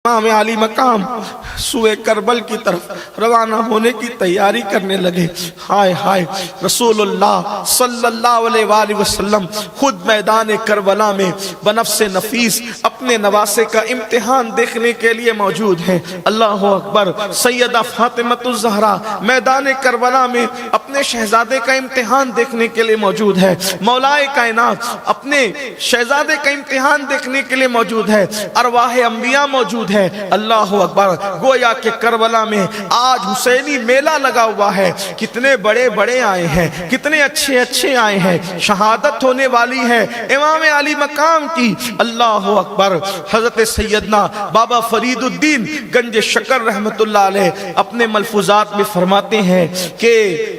امام علی مقام سوئے کربل کی طرف روانہ ہونے کی تیاری کرنے لگے۔ ہائے ہائے، رسول اللہ صلی اللہ علیہ وآلہ وسلم خود میدان کربلا میں بنفس نفیس اپنے نواسے کا امتحان دیکھنے کے لیے موجود ہیں۔ اللہ اکبر۔ سیدہ فاطمۃ الزہرا میدان کربلا میں اپنے شہزادے کا امتحان دیکھنے کے لیے موجود ہے۔ مولا کائنات اپنے شہزادے کا امتحان دیکھنے کے لیے موجود ہے۔ ارواح انبیاء موجود ہے۔ اللہ اکبر۔ گویا کہ کربلا میں آج حسینی میلہ لگا ہوا ہے۔ کتنے بڑے بڑے آئے ہیں، کتنے اچھے اچھے آئے ہیں۔ شہادت ہونے والی ہے امام علی مقام کی۔ اللہ اکبر۔ حضرت سیدنا بابا فرید الدین گنج شکر رحمت اللہ علیہ اپنے ملفوظات میں فرماتے ہیں کہ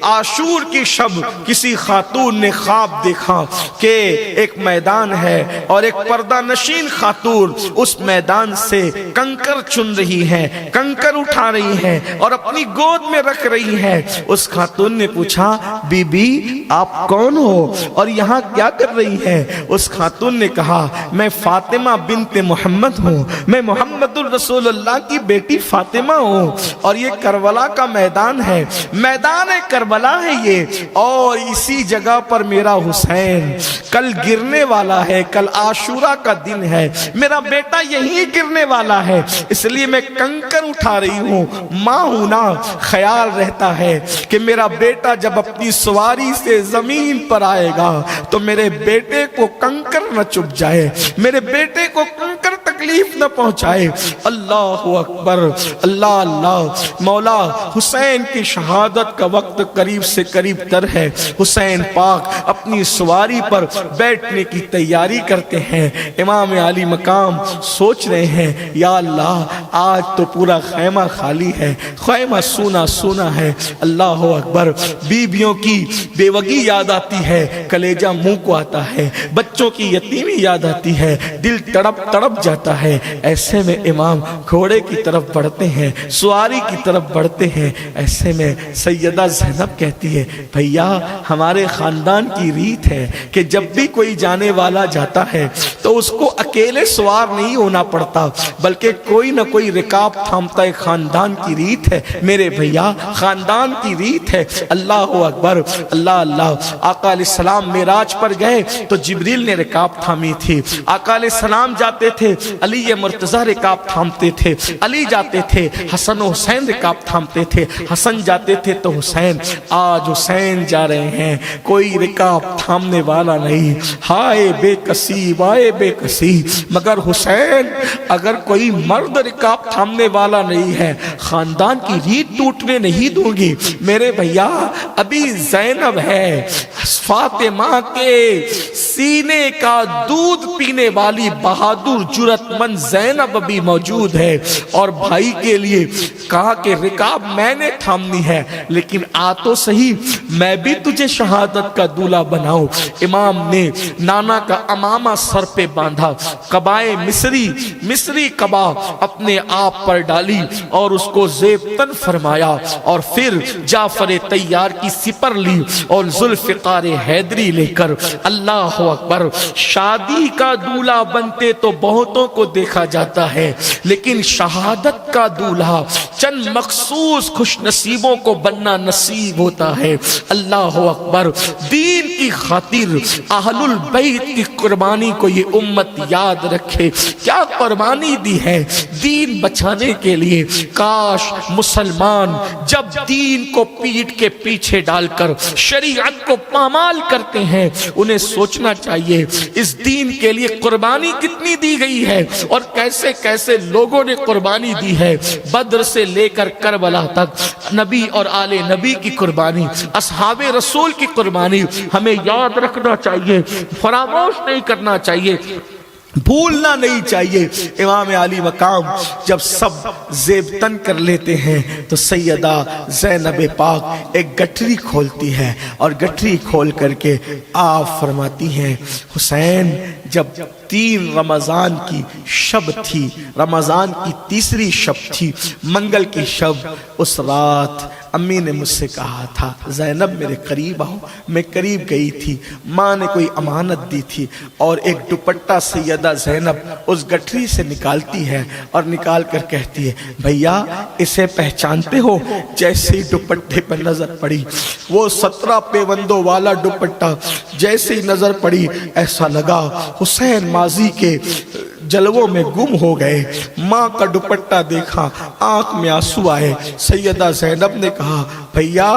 عاشور کی شب کسی خاتون نے خواب دیکھا کہ ایک میدان ہے اور ایک پردہ نشین خاتون اس میدان سے کنکر چن رہی ہے، کنکر اٹھا رہی ہے اور اپنی گود میں رکھ رہی ہے۔ اس خاتون نے پوچھا، بی بی آپ کون ہو اور یہاں کیا کر رہی ہے؟ اس خاتون نے کہا، میں فاطمہ بنت محمد ہوں، میں محمد الرسول اللہ کی بیٹی فاطمہ ہوں، اور یہ کربلا کا میدان ہے، میدان کربلا ہے یہ، اور اسی جگہ پر میرا حسین کل گرنے والا ہے، کل عاشورہ کا دن ہے، میرا بیٹا یہی گرنے والا ہے، اس لیے میں کنکر اٹھا رہی ہوں۔ ماں ہوں نا، خیال رہتا ہے کہ میرا بیٹا جب اپنی سواری سے زمین پر آئے گا تو میرے بیٹے کو کنکر نہ چپ جائے، میرے بیٹے کو کنکر تکلیف نہ پہنچائے۔ اللہ اکبر، اللہ اللہ۔ مولا حسین کی شہادت کا وقت قریب سے قریب تر ہے۔ حسین پاک اپنی سواری پر بیٹھنے کی تیاری کرتے ہیں۔ امام علی مقام سوچ رہے ہیں، یا اللہ آج تو پورا خیمہ خالی ہے، خیمہ سونا سونا ہے۔ اللہ اکبر۔ بیویوں کی بیوگی یاد آتی ہے، کلیجہ منہ کو آتا ہے، بچوں کی یتیمی یاد آتی ہے، دل تڑپ تڑپ جاتا ہے۔ ایسے میں امام گھوڑے کی طرف بڑھتے ہیں، سواری کی طرف بڑھتے ہیں۔ ایسے میں سیدہ زینب کہتی ہے، بھیا ہمارے خاندان کی ریت ہے کہ جب بھی کوئی جانے والا جاتا ہے تو اس کو اکیلے سوار نہیں ہونا پڑتا، بلکہ کوئی نہ کوئی رکاب تھامتا ہے۔ خاندان کی ریت ہے میرے بھیا، خاندان کی ریت ہے۔ اللہ اکبر، اللہ اللہ۔ آقا علیہ السلام معراج پر گئے تو جبریل نے رکاب تھامی تھی۔ آقا علیہ السلام جاتے تھے، علی مرتضی رکاب تھامتے تھے، علی جاتے تھے، حسن و حسین رکاب تھامتے تھے، حسن جاتے تھے تو حسین۔ آج حسین جا رہے ہیں، کوئی رکاب تھامنے والا نہیں۔ ہائے بے کسی، وائے بے کسی، مگر حسین اگر کوئی مرد رکاب تھامنے والا نہیں ہے، خاندان کی ریت ٹوٹنے نہیں دوں گی۔ میرے بھیا ابھی زینب ہے، فاطمہ کے سینے کا دودھ پینے والی بہادر جرت مند زینب ابھی موجود ہے، اور بھائی کے لیے کہا کہ رکاب میں نے تھامنی ہے، لیکن آ تو صحیح، میں بھی تجھے شہادت کا دولہا بناؤں۔ امام نے نانا کا امامہ سر پہ باندھا، قبائے مصری قبا اپنے آپ پر ڈالی اور اس کو زیب تن فرمایا، اور پھر جعفر طیار کی سپر لی اور ذوالفقار حیدری لے کر، اللہ اکبر۔ شادی کا دولہا بنتے تو بہتوں کو دیکھا جاتا ہے، لیکن شہادت کا دولہا چند مخصوص خوش نصیبوں کو بننا نصیب ہوتا ہے۔ اللہ اکبر۔ دین کی خاطر اہل البیت کی قربانی کو یہ امت یاد رکھے، کیا قربانی دی ہے دین بچانے کے لیے۔ کاش مسلمان جب دین کو پیٹ کے پیچھے ڈال کر شریعت کو پامال کرتے ہیں، انہیں سوچنا چاہیے اس دین کے لیے قربانی کتنی دی گئی ہے اور کیسے کیسے لوگوں نے قربانی دی ہے۔ بدر سے لے کر کربلا تک نبی اور آل نبی کی قربانی، اصحاب رسول کی قربانی ہمیں یاد رکھنا چاہیے، فراموش نہیں کرنا چاہیے، بھولنا نہیں چاہیے۔ امام علی مقام جب سب زیب تن کر لیتے ہیں تو سیدہ زینب پاک ایک گٹھری کھولتی ہے اور گٹھری کھول کر کے آپ فرماتی ہیں، حسین جب 3 رمضان کی شب تھی، رمضان کی تیسری شب تھی، منگل کی شب، اس رات امی نے مجھ سے کہا تھا زینب میرے قریب آؤ، میں قریب گئی تھی، ماں نے کوئی امانت دی تھی اور ایک دوپٹہ سیدہ زینب اس گٹھری سے نکالتی ہے اور نکال کر کہتی ہے بھیا اسے پہچانتے ہو؟ جیسے ہی دوپٹے پر نظر پڑی وہ 17 پیوندوں والا دوپٹہ جیسے ہی نظر پڑی ایسا لگا حسین ماضی کے جلووں میں گم ہو گئے۔ ماں کا دوپٹہ دیکھا آنکھ میں آنسو آئے۔ سیدہ زینب نے کہا بھیا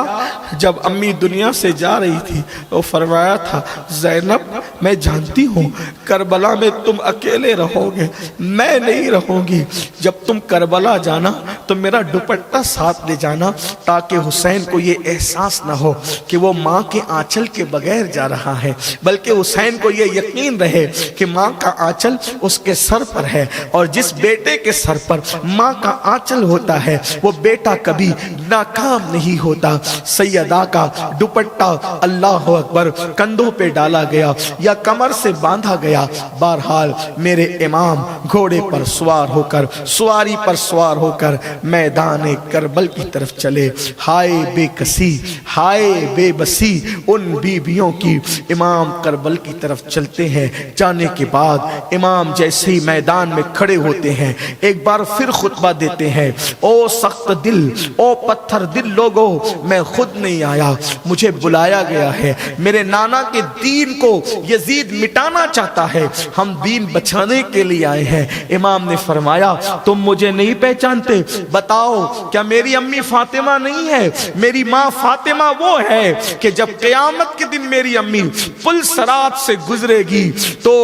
جب امی دنیا سے جا رہی تھی وہ فرمایا تھا زینب میں جانتی ہوں کربلا میں تم اکیلے رہو گے، میں نہیں رہوں گی، جب تم کربلا جانا تو میرا دوپٹہ ساتھ لے جانا تاکہ حسین کو یہ احساس نہ ہو کہ وہ ماں کے آنچل کے بغیر جا رہا ہے، بلکہ حسین کو یہ یقین رہے کہ ماں کا آنچل اس کے سر پر ہے، اور جس بیٹے کے سر پر ماں کا آنچل ہوتا ہے وہ بیٹا کبھی ناکام نہیں ہوتا۔ سیدہ کا دوپٹہ اللہ اکبر کندھوں پہ ڈالا گیا یا کمر سے باندھا گیا، بہرحال میرے امام گھوڑے پر سوار ہو کر سواری پر سوار ہو کر میدان کربل کی طرف چلے۔ ہائے بے کسی، ہائے بے بسی ان بیویوں کی، امام کربل کی طرف چلتے ہیں۔ جانے کے بعد امام جیسے ہی میدان میں کھڑے ہوتے ہیں ایک بار پھر خطبہ دیتے ہیں، او سخت دل، او پتھر دل لوگو، میں خود نہیں آیا، مجھے بلایا گیا ہے، میرے نانا کے دین کو یزید مٹانا چاہتا ہے، ہم دین بچانے کے لیے آئے ہیں۔ امام نے فرمایا تم مجھے نہیں پہچانتے؟ بتاؤ کیا میری امی فاطمہ نہیں ہے؟ میری ماں فاطمہ وہ ہے کہ جب قیامت کے دن میری امی پل صراط سے گزرے گی تو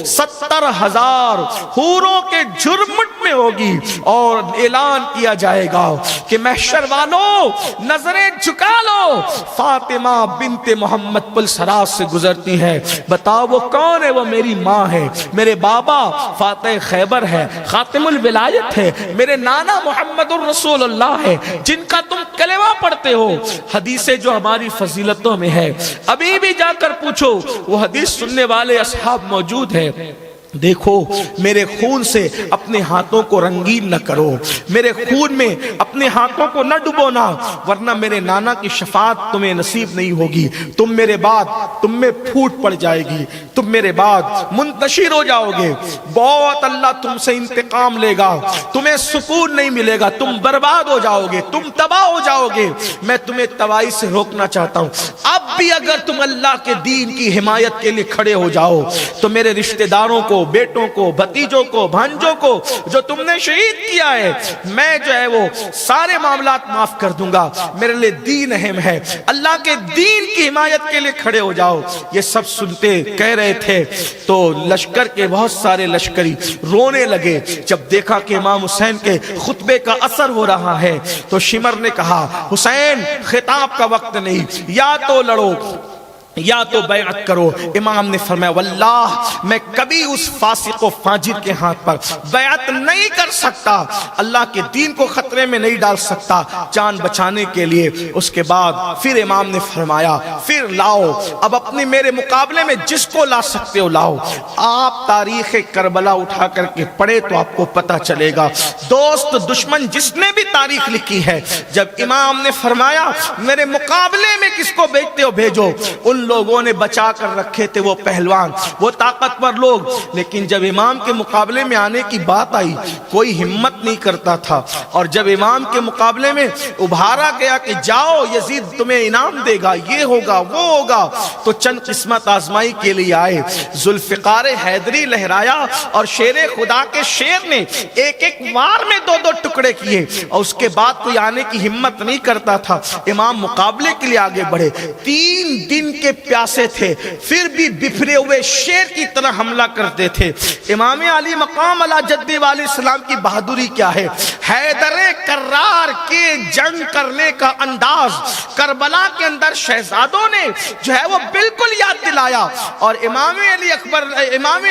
70,000 حوروں کے جھرمٹ میں ہوگی اور اعلان کیا جائے گا کہ محشر والوں نظریں جھکا لو، فاطمہ بنت محمد پل صراط سے گزرتی ہے، بتاؤ وہ کون ہے؟ وہ میری ماں ہے، میرے بابا فاتح خیبر ہے، خاتم الولایت ہے، میرے نانا محمد الرسول اللہ ہے جن کا تم کلمہ پڑھتے ہو۔ حدیثیں جو ہماری فضیلتوں میں ہے ابھی بھی جا کر پوچھو، وہ حدیث سننے والے اصحاب موجود ہیں۔ دیکھو میرے خون سے اپنے ہاتھوں کو رنگین نہ کرو، میرے خون میں اپنے ہاتھوں کو نہ ڈبونا، ورنہ میرے نانا کی شفاعت تمہیں نصیب نہیں ہوگی، تم میرے بعد تم میں پھوٹ پڑ جائے گی، تم میرے بعد منتشر ہو جاؤ گے، بہت اللہ تم سے انتقام لے گا، تمہیں سکون نہیں ملے گا، تم برباد ہو جاؤ گے، تم تباہ ہو جاؤ گے۔ میں تمہیں تباہی سے روکنا چاہتا ہوں۔ اب بھی اگر تم اللہ کے دین کی حمایت کے لیے کھڑے ہو جاؤ تو میرے رشتہ داروں کو، بیٹوں کو، بھتیجوں کو، بھانجوں کو جو تم نے شہید کیا ہے، میں جو ہے وہ سارے معاملات معاف کر دوں گا، میرے لیے دین اہم ہے، اللہ کے دین کی حمایت کے لیے کھڑے ہو جاؤ۔ یہ سب سنتے کہہ رہے تھے تو لشکر کے بہت سارے لشکری رونے لگے۔ جب دیکھا کہ امام حسین کے خطبے کا اثر ہو رہا ہے تو شمر نے کہا حسین خطاب کا وقت نہیں، یا تو لڑو یا تو بیعت کرو۔ امام نے فرمایا واللہ میں کبھی اس فاسق و فاجر کے ہاتھ پر بیعت نہیں کر سکتا، اللہ کے دین کو خطرے میں نہیں ڈال سکتا جان بچانے کے لیے۔ اس کے بعد پھر امام نے فرمایا پھر لاؤ، اب اپنے میرے مقابلے میں جس کو لا سکتے ہو لاؤ۔ آپ تاریخ کربلا اٹھا کر کے پڑھے تو آپ کو پتہ چلے گا، دوست دشمن جس نے بھی تاریخ لکھی ہے، جب امام نے فرمایا میرے مقابلے میں کس کو بھیجتے ہو بھیجو، ان لوگوں نے بچا کر رکھے تھے وہ پہلوان، وہ طاقتور لوگ، لیکن جب امام کے مقابلے میں آنے کی بات آئی کوئی ہمت نہیں کرتا تھا، اور جب امام کے مقابلے میں ابھارا گیا کہ جاؤ یزید تمہیں انعام دے گا، یہ ہوگا وہ ہوگا، تو چند قسمت آزمائی کے لیے آئے، ذوالفقار حیدری لہرایا اور شیر خدا کے شیر نے ایک ایک وار میں 2 ٹکڑے کیے، اور اس کے بعد کوئی آنے کی ہمت نہیں کرتا تھا۔ امام مقابلے کے لیے آگے بڑھے، 3 دن کے پیاسے تھے پھر بھی بفرے ہوئے شیر کی طرح حملہ کرتے تھے۔ امام علی مقام علی جد والی السلام کی بہادری کیا ہے، حیدر کرار کے جنگ کرنے کا انداز کربلا کے اندر شہزادوں نے جو ہے وہ بالکل یاد دلایا، اور امام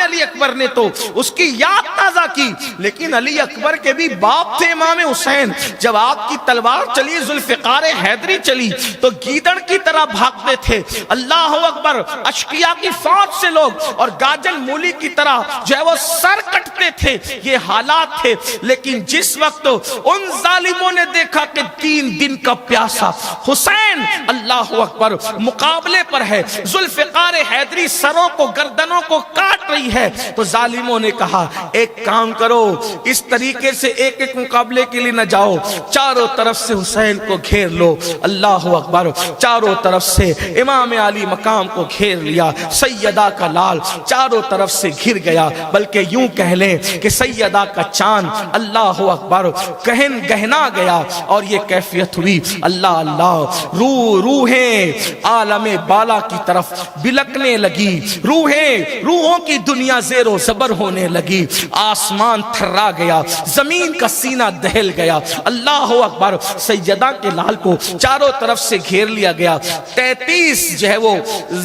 علی اکبر نے تو اس کی یاد تازہ کی، لیکن علی اکبر کے بھی باپ تھے امام حسین جب آپ کی تلوار چلی، ذوالفقار حیدری چلی تو گیدڑ کی طرح بھاگتے تھے، اللہ اکبر، اشقیاء کی فوج سے لوگ، اور گاجل مولی کی طرح جو ہے وہ سر کٹتے تھے، یہ حالات تھے۔ لیکن جس وقت ان ظالموں نے دیکھا کہ 3 دن کا پیاسا حسین اللہ اکبر مقابلے پر ہے، ذوالفقار حیدری سروں کو گردنوں کو کاٹ رہی ہے، تو ظالموں نے کہا ایک کام کرو، اس طریقے سے ایک ایک مقابلے کے لیے نہ جاؤ، چاروں طرف سے حسین کو گھیر لو۔ اللہ اکبر، چاروں طرف سے امام علی مقام کو گھیر لیا، سیدہ کا لال چاروں طرف سے گھر گیا، بلکہ یوں کہہ لیں کہ سیدہ کا چاند اللہ اکبر گہنا گیا، اور یہ کیفیت ہوئی اللہ اللہ، روحیں عالم بالا کی طرف بلکنے لگی، روحوں کی دنیا زیر و زبر ہونے لگی، آسمان تھرا گیا، زمین کا سینہ دہل گیا، اللہ اکبر۔ سیدہ کے لال کو چاروں طرف سے گھیر لیا گیا، 33 جو ہے وہ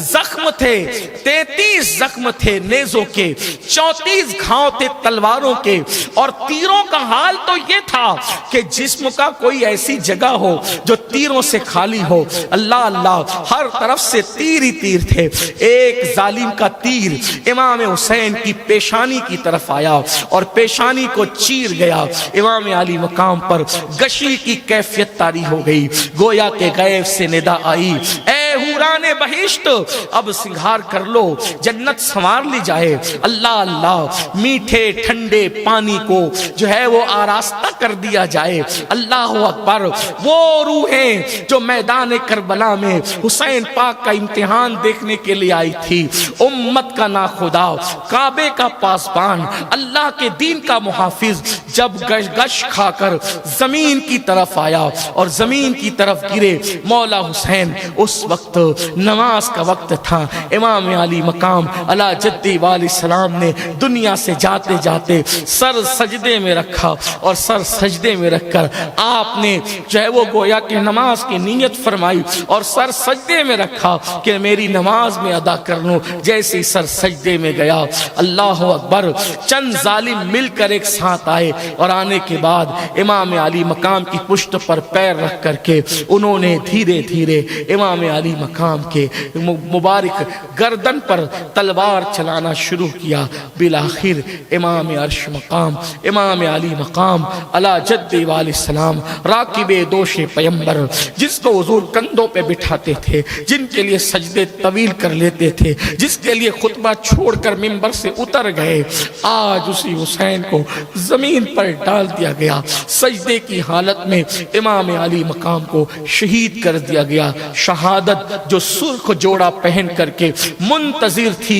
زخم تھے، 33 زخم تھے نیزوں کے، 34 گھاؤں تھے تلواروں کے، اور تیروں کا حال تو یہ تھا کہ جسم کا کوئی ایسی جگہ ہو جو تیروں سے خالی ہو، اللہ اللہ، ہر طرف سے تیر ہی تیر تھے۔ ایک ظالم کا تیر امام حسین کی پیشانی کی طرف آیا اور پیشانی کو چیر گیا، امام علی مقام پر گشی کی کیفیت طاری ہو گئی، گویا کہ غیب سے ندا آئی، اے حوران بہشت اب سنگھار کر لو، جنت سنوار لی جائے۔ اللہ اللہ، میٹھے ٹھنڈے پانی کو جو ہے وہ آراستہ کر دیا جائے، اللہ اکبر۔ وہ روحیں جو میدان کربلا میں حسین پاک کا امتحان دیکھنے کے لیے آئی تھی، امت کا ناخدا، کعبے کا پاسبان، اللہ کے دین کا محافظ، جب گش کھا کر زمین کی طرف آیا اور زمین کی طرف گرے مولا حسین، اس وقت نماز کا وقت تھا، امام علی مقام علی جدی والی السلام نے دنیا سے جاتے جاتے سر سجدے میں رکھا، اور سر سجدے میں رکھ کر آپ نے جو ہے وہ گویا کہ نماز کی نیت فرمائی، اور سر سجدے میں رکھا کہ میری نماز میں ادا کر لوں۔ جیسے سر سجدے میں گیا، اللہ اکبر، چند ظالم مل کر ایک ساتھ آئے، اور آنے کے بعد امام علی مقام کی پشت پر پیر رکھ کر کے انہوں نے دھیرے دھیرے امام علی مقام کے مبارک گردن پر تلوار چلانا شروع کیا۔ بالآخر امام عرش مقام، امام علی مقام علی جدی والی السلام، راکب دوش پیمبر، جس کو حضور کندھوں پہ بٹھاتے تھے، جن کے لیے سجدے طویل کر لیتے تھے، جس کے لیے خطبہ چھوڑ کر منبر سے اتر گئے، آج اسی حسین کو زمین پر ڈال دیا گیا، سجدے کی حالت میں امام علی مقام کو شہید کر دیا گیا۔ شہادت جو سرخ جوڑا پہن کر کے منتظر تھی،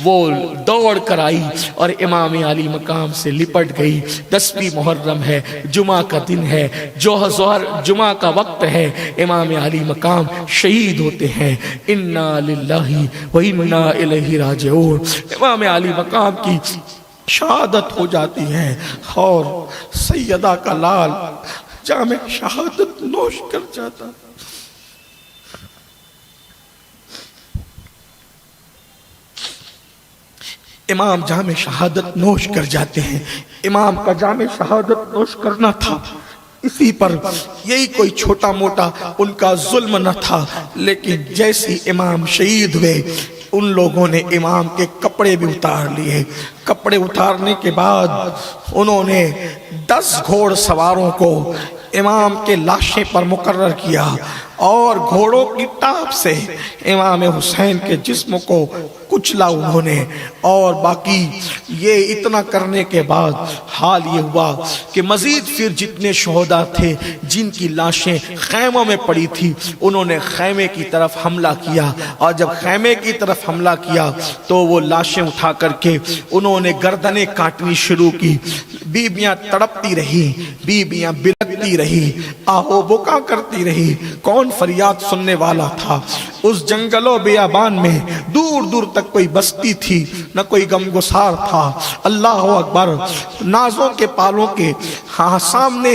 وہ دوڑ کر آئی اور امام علی مقام سے لپٹ گئی۔ 10ویں محرم ہے، جمعہ کا دن ہے، جو ظہر جمعہ کا وقت ہے، امام علی مقام شہید ہوتے ہیں۔ انا للہ و انا الیہ راجعون، امام علی مقام کی شہادت ہو جاتی ہے، اور سیدہ کا لال جام شہادت نوش کر جاتا۔ امام جام شہادت نوش کر جاتے ہیں۔ امام کا جام شہادت نوش کرنا تھا، اسی پر یہی کوئی چھوٹا موٹا ان کا ظلم نہ تھا، لیکن جیسے امام شہید ہوئے، ان لوگوں نے امام کے کپڑے بھی اتار لیے۔ کپڑے اتارنے کے بعد انہوں نے 10 گھوڑ سواروں کو امام کے لاشیں پر مقرر کیا، اور گھوڑوں کی ٹاپ سے امام حسین کے جسم کو کچلا انہوں نے۔ اور باقی یہ اتنا کرنے کے بعد حال یہ ہوا کہ مزید پھر جتنے شہداء تھے جن کی لاشیں خیموں میں پڑی تھی، انہوں نے خیمے کی طرف حملہ کیا، اور جب خیمے کی طرف حملہ کیا تو وہ لاشیں اٹھا کر کے انہوں نے گردنیں کاٹنی شروع کی۔ بیبیاں تڑپتی رہی، بیبیاں بلکتی رہی، آہو بکا کرتی رہی، کون فریاد سننے والا تھا؟ اس جنگل و بیابان میں دور دور تک کوئی بستی تھی، نہ کوئی غمگسار تھا۔ اللہ اکبر، نازوں کے پالوں کے سامنے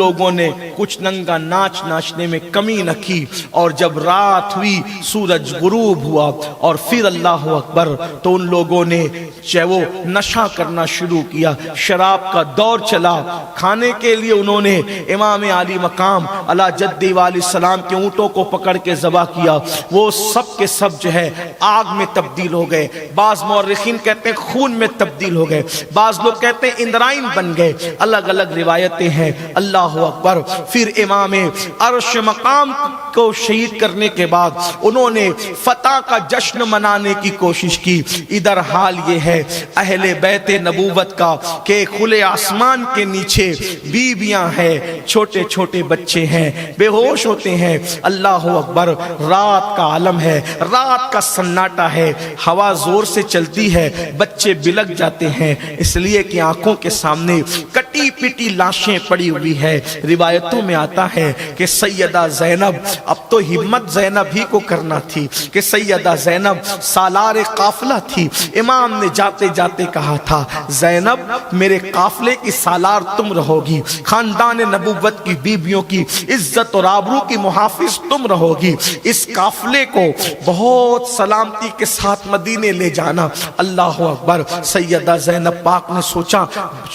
لوگوں نے کچھ ننگا ناچ ناچنے میں کمی نہ کی، اور جب رات ہوئی سورج غروب ہوا اور پھر اللہ اکبر تو ان لوگوں نے چاہے وہ نشہ کرنا شروع کیا، شراب کا دور چلا۔ کھانے کے لیے انہوں نے امام علی مقام علی جدی علیہ السلام کے اونٹوں کو پکڑ کے ذبح کیا، وہ سب کے سب جو ہے آگ میں تبدیل ہو گئے، بعض مورخین کہتے ہیں خون میں تبدیل ہو گئے، بعض لوگ کہتے ہیں اندرائن بن گئے، الگ الگ روایتیں ہیں۔ اللہ اکبر۔ پھر امام عرش مقام کو شہید کرنے کے بعد انہوں نے فتح کا جشن منانے کی کوشش کی۔ ادھر حال یہ ہے اہل بیت نبوت کا کہ کھلے آسمان کے نیچے بیویاں ہیں، چھوٹے چھوٹے بچے ہیں، بے ہوش ہوتے ہیں۔ اللہ اکبر۔ رات کا عالم ہے، رات کا سناٹا ہے، ہوا زور سے چلتی ہے، بچے بلک جاتے ہیں، اس لیے کہ آنکھوں کے سامنے کٹی پٹی لاشیں پڑی ہوئی ہے۔ روایتوں میں آتا ہے کہ سیدہ زینب، اب تو ہمت زینب ہی کو کرنا تھی کہ سیدہ زینب سالار قافلہ تھی، امام نے جاتے جاتے کہا تھا زینب میرے قافلے کی سالار تم رہو گی، خاندان نبوت کی بیویوں کی عزت اور آبرو کی محافظ تم رہو گی، اس قافلے کو بہت سلامتی کے ساتھ مدینے لے جانا۔ اللہ اکبر۔ سیدہ زینب پاک نے سوچا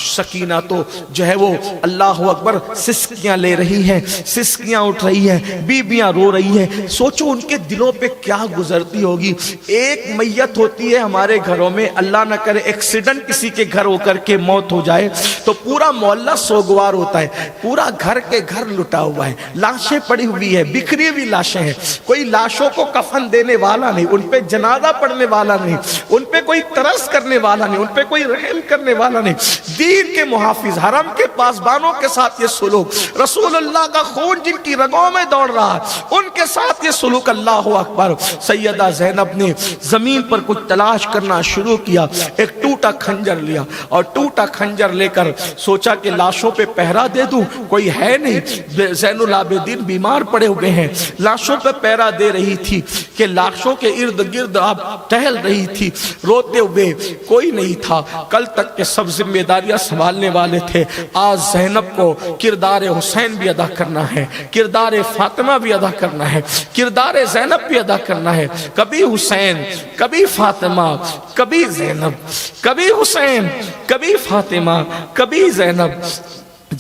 سکینہ تو جو ہے وہ اللہ اکبر سسکیاں لے رہی ہیں، سسکیاں اٹھ رہی ہیں، بیبیاں رو رہی ہیں، سوچو ان کے دلوں پہ کیا گزرتی ہوگی۔ ایک میت ہوتی ہے ہمارے گھروں میں، اللہ نہ کرے ایکسیڈنٹ کسی کے گھر ہو کر کے موت ہو جائے تو پورا محلہ سوگوار ہوتا ہے، پورا گھر کے گھر لٹا ہوا ہے، لاشیں پڑی ہوئی ہے، بکھری ہوئی لاشیں ہیں، کوئی لاشوں کو کفن دینے والا نہیں، ان پہ جنازہ پڑھنے والا نہیں، ان پہ کوئی ترس کرنے والا نہیں، ان پہ کوئی رحم کرنے والا نہیں۔ دین کے محافظ، حرم کے پاسبانوں کے ساتھ یہ سلوک، رسول اللہ کا خون جن کی رگوں میں دوڑ رہا ہے ان کے ساتھ یہ سلوک۔ اللہ اکبر۔ سیدہ زینب نے زمین پر کچھ تلاش کرنا شروع کیا، ایک ٹوٹا کھنجر لیا اور ٹوٹا کھنجر لے کر سوچا کہ لاشوں پہ پہرا دے دوں، کوئی ہے نہیں، زین العابدین بیمار پڑے ہوئے ہیں، لاشوں پہ پہرا دے رہی تھی کہ لاشوں کے ارد گرد اب ٹہل رہی تھی روتے ہوئے، کوئی نہیں تھا۔ کل تک کے سب ذمہ داریاں سنبھالنے والے تھے، آج زینب کو کردار حسین بھی ادا کرنا ہے، کردار فاطمہ بھی ادا کرنا ہے، کردار زینب بھی ادا کرنا ہے۔ کبھی حسین، کبھی فاطمہ، کبھی زینب، کبھی حسین، کبھی فاطمہ، کبھی زینب،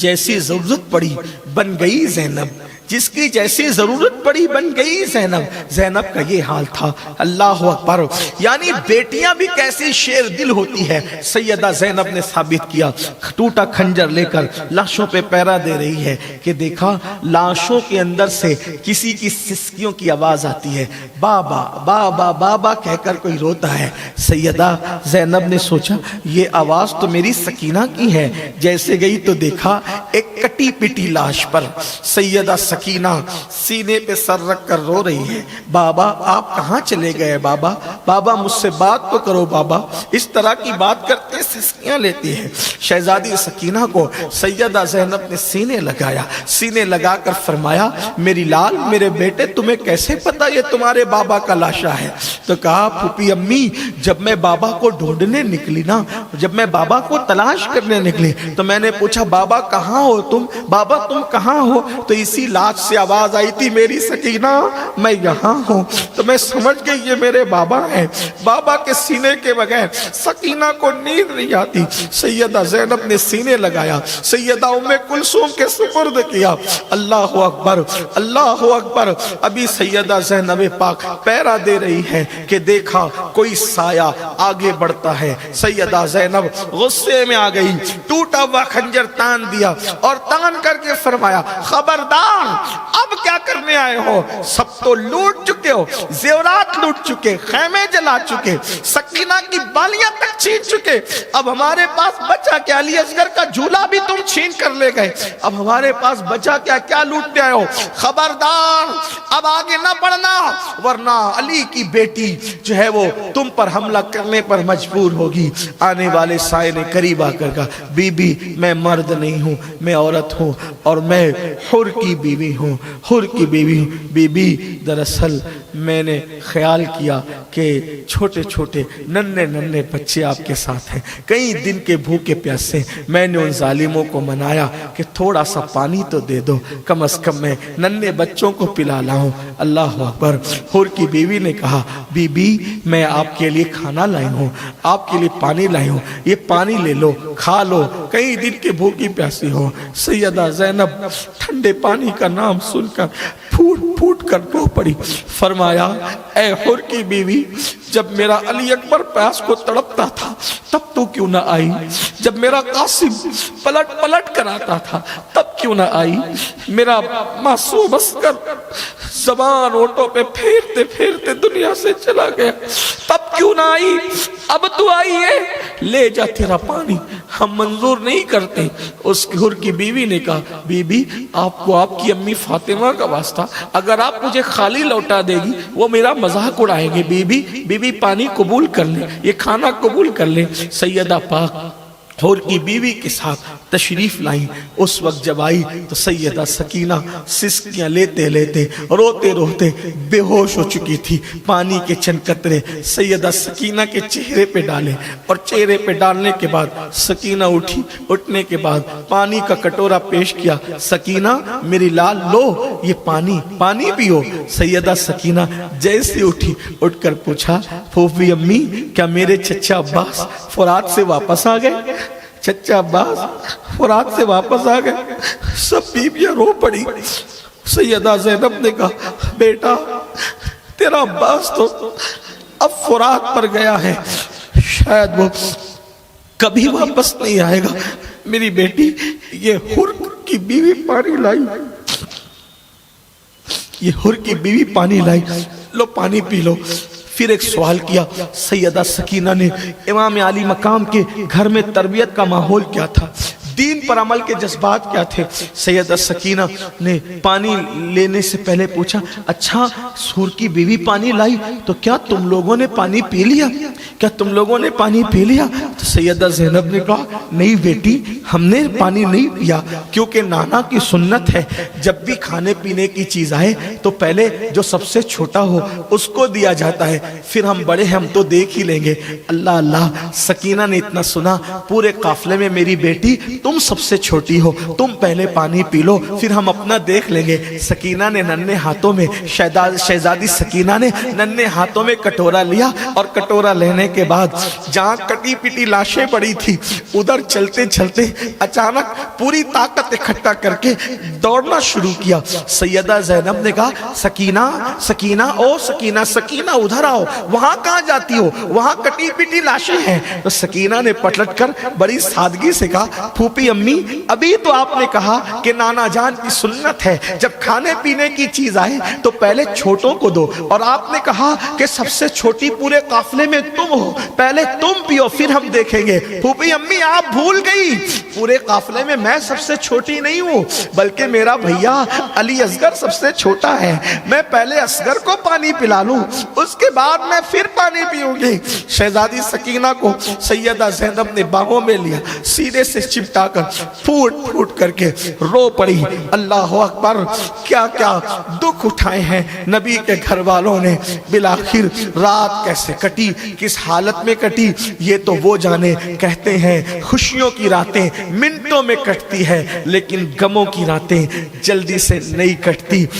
جیسی ضرورت پڑی بن گئی زینب، جس کی جیسی ضرورت پڑی بن گئی زینب۔ زینب کا یہ حال تھا۔ اللہ اکبر۔ یعنی بیٹیاں بھی کیسی شیر دل ہوتی ہے، سیدہ زینب نے ثابت کیا۔ ٹوٹا کھنجر لے کر لاشوں پہ پہرا دے رہی ہے کہ دیکھا لاشوں کے اندر سے کسی کی سسکیوں کی آواز آتی ہے، بابا بابا بابا کہہ کر کوئی روتا ہے۔ سیدہ زینب نے سوچا یہ آواز تو میری سکینہ کی ہے، جیسے گئی تو دیکھا ایک کٹی پٹی لاش پر سیدہ سکینہ سینے پہ سر رکھ کر رو رہی ہے، بابا آپ کہاں چلے گئے، بابا بابا مجھ سے بات تو کرو بابا۔ اس طرح کی بات کرتے سسکیاں لیتی ہے۔ شہزادی سکینہ کو سیدہ زینب نے سینے لگایا، سینے لگا کر فرمایا میری لال، میرے بیٹے تمہیں کیسے پتا یہ تمہارے بابا کا لاشا ہے؟ تو کہا پھوپھی امی جب میں بابا کو ڈھونڈنے نکلی نا، جب میں بابا کو تلاش کرنے نکلی تو میں نے پوچھا بابا کہاں ہو تم، بابا تم کہاں ہو؟ تو اسی لاش سے آواز آئی تھی میری سکینہ میں یہاں ہوں۔ تو میں سمجھ گئی یہ میرے بابا ہیں۔ بابا کے سینے کے بغیر سکینہ کو نیند نہیں آتی۔ سیدہ زینب نے سینے لگایا، سیدہ ام کلثوم کے سپرد کیا۔ اللہ اکبر، اللہ اکبر۔ ابھی سیدہ زینب پاک پہرا دے رہی ہے کہ دیکھا کوئی سایہ آگے بڑھتا ہے۔ سیدہ زینب غصے میں آ گئی، ٹوٹا ہوا خنجر تان دیا اور تان کر کے فرمایا خبردار اب کیا کرنے آئے ہو؟ سب تو لوٹ چکے ہو، زیورات لوٹ چکے، خیمے جلا چکے، سکینہ کی بالیاں تک چھین چکے، اب ہمارے پاس بچا کیا؟ علی اصغر کا جھولا بھی تم چھین کر لے گئے، اب ہمارے پاس بچا کیا؟ کیا لوٹنے آئے ہو؟ خبردار اب آگے نہ بڑھنا ورنہ علی کی بیٹی جو ہے وہ تم پر حملہ کرنے پر مجبور ہوگی۔ آنے والے سائے نے قریب آ کر کہا بی بی میں مرد نہیں ہوں، میں عورت ہوں اور میں حر کی بیوی بیوی ہوں، حر کی بیوی ہوں۔ بیوی دراصل میں نے خیال کیا کہ چھوٹے چھوٹے ننھے ننھے بچے آپ کے ساتھ ہیں، کئی دن کے بھوکے پیاسے، میں نے ان ظالموں کو منایا کہ تھوڑا سا پانی تو دے دو، کم از کم میں ننھے بچوں کو پلا لاؤں۔ اللہ اکبر۔ حور کی بیوی نے کہا بی بی میں آپ کے لیے کھانا لائی ہوں، آپ کے لیے پانی لائی ہوں، یہ پانی لے لو، کھا لو، کئی دن کے بھوکی پیاسی ہو۔ سیدہ زینب ٹھنڈے پانی کا نام سن کر پھوٹ پھوٹ کر رو پڑی۔ فرمایا اے حور کی بیوی، جب میرا علی اکبر پیاس کو تڑپتا تھا تب تو کیوں نہ آئی؟ جب میرا قاسم پلٹ پلٹ کر آتا تھا تب کیوں نہ آئی؟ میرا معصوم عسکر زبان ہونٹوں پہ پھیرتے پھیرتے دنیا سے چلا گیا تب کیوں نہ آئی؟ اب تو آئی ہے، لے جا تیرا پانی، ہم منظور نہیں کرتے۔ اس حور کی بیوی نے کہا بی بی آپ کو آپ کی امی فاطمہ کا واسطہ، اگر آپ مجھے خالی لوٹا دے گی وہ میرا مذاق اڑائیں گے۔ بی بی پانی قبول کر لیں، یہ کھانا قبول کر لیں۔ سیدہ پاک حور کی بیوی کے ساتھ تشریف لائیں۔ اس وقت جب آئی تو سیدہ سکینہ سسکیاں لیتے لیتے روتے روتے بے ہوش ہو چکی تھی۔ پانی کے چند قطرے سیدہ سکینہ کے چہرے پہ ڈالے اور چہرے پہ ڈالنے کے بعد سکینہ اٹھی۔ اٹھنے کے بعد پانی کا کٹورا پیش کیا۔ سکینہ میری لال لو یہ پانی پیو۔ سیدہ سکینہ جیسے اٹھی اٹھ کر پوچھا پھوپھی امی کیا میرے چچا عباس فرات سے واپس آ گئے؟ چچا عباس فرات سے واپس آ گئے۔ سب بیویاں رو پڑی۔ سیدہ زینب نے کہا بیٹا تیرا عباس تو اب فرات پر گیا ہے، شاید وہ کبھی واپس نہیں آئے گا۔ میری بیٹی یہ حر کی بیوی پانی لائی، یہ حر کی بیوی پانی لائی، لو پانی پی لو۔ پھر ایک سوال کیا سیدہ سکینہ نے امام علی مقام کے گھر میں تربیت کا ماحول کیا تھا، دین پر عمل کے جذبات کیا تھے؟ سیدہ سکینہ نے پانی لینے سے پہلے پوچھا اچھا حور کی بیوی پانی لائی تو کیا تم لوگوں نے پانی پی لیا؟ کیا تم لوگوں نے پانی پی لیا؟ تو سیدہ زینب نے کہا نہیں بیٹی ہم نے پانی نہیں پیا، کیونکہ نانا کی سنت ہے جب بھی کھانے پینے کی چیز آئے تو پہلے جو سب سے چھوٹا ہو اس کو دیا جاتا ہے، پھر ہم بڑے ہم تو دیکھ ہی لیں گے۔ اللہ اللہ، سکینہ نے اتنا سنا، پورے قافلے میں میری بیٹی تم سب سے چھوٹی ہو، تم پہلے پانی پی لو پھر ہم اپنا دیکھ لیں گے۔ سکینہ نے ننھے ہاتھوں میں شہزادی سکینہ نے ننھے ہاتھوں میں کٹورا لیا اور کٹورا لینے کے بعد جہاں کٹی پٹی لاشیں پڑی تھی ادھر چلتے چلتے اچانک پوری طاقت اکٹھا کر کے دوڑنا شروع کیا۔ سیدہ زینب نے کہا سکینہ سکینہ او سکینہ سکینہ ادھر آؤ، وہاں کہاں جاتی ہو؟ وہاں کٹی پٹی لاشیں ہیں۔ تو سکینہ نے پلٹ کر بڑی سادگی سے کہا پھوپھی امی ابھی تو آپ نے کہا کہ نانا جان کی سنت ہے جب کھانے پینے کی چیز آئے تو پہلے چھوٹوں کو دو، اور آپ نے کہا کہ سب سے چھوٹی پورے قافلے میں تم ہو، پہلے تم پیو پھر ہم دیکھیں گے۔ پھوپھی امی آپ بھول گئی، پورے قافلے میں میں سب سے چھوٹی نہیں ہوں بلکہ میرا بھیا علی اصغر سب سے چھوٹا ہے، میں پہلے اصغر کو پانی پلا لوں اس کے بعد میں پھر پانی پیوں گی۔ شہزادی سکینہ کو سیدہ زینب نے باہوں میں لیا، سینے سے چپٹا کر پھوٹ پھوٹ کر کے رو پڑی۔ اللہ اکبر، کیا کیا دکھ اٹھائے ہیں نبی کے گھر والوں نے، بالآخر رات کیسے کٹی، کس حالت میں کٹی یہ تو وہ جانے۔ کہتے ہیں خوشیوں کی راتیں منٹوں میں کٹتی ہے لیکن غموں کی راتیں جلدی سے نہیں کٹتی۔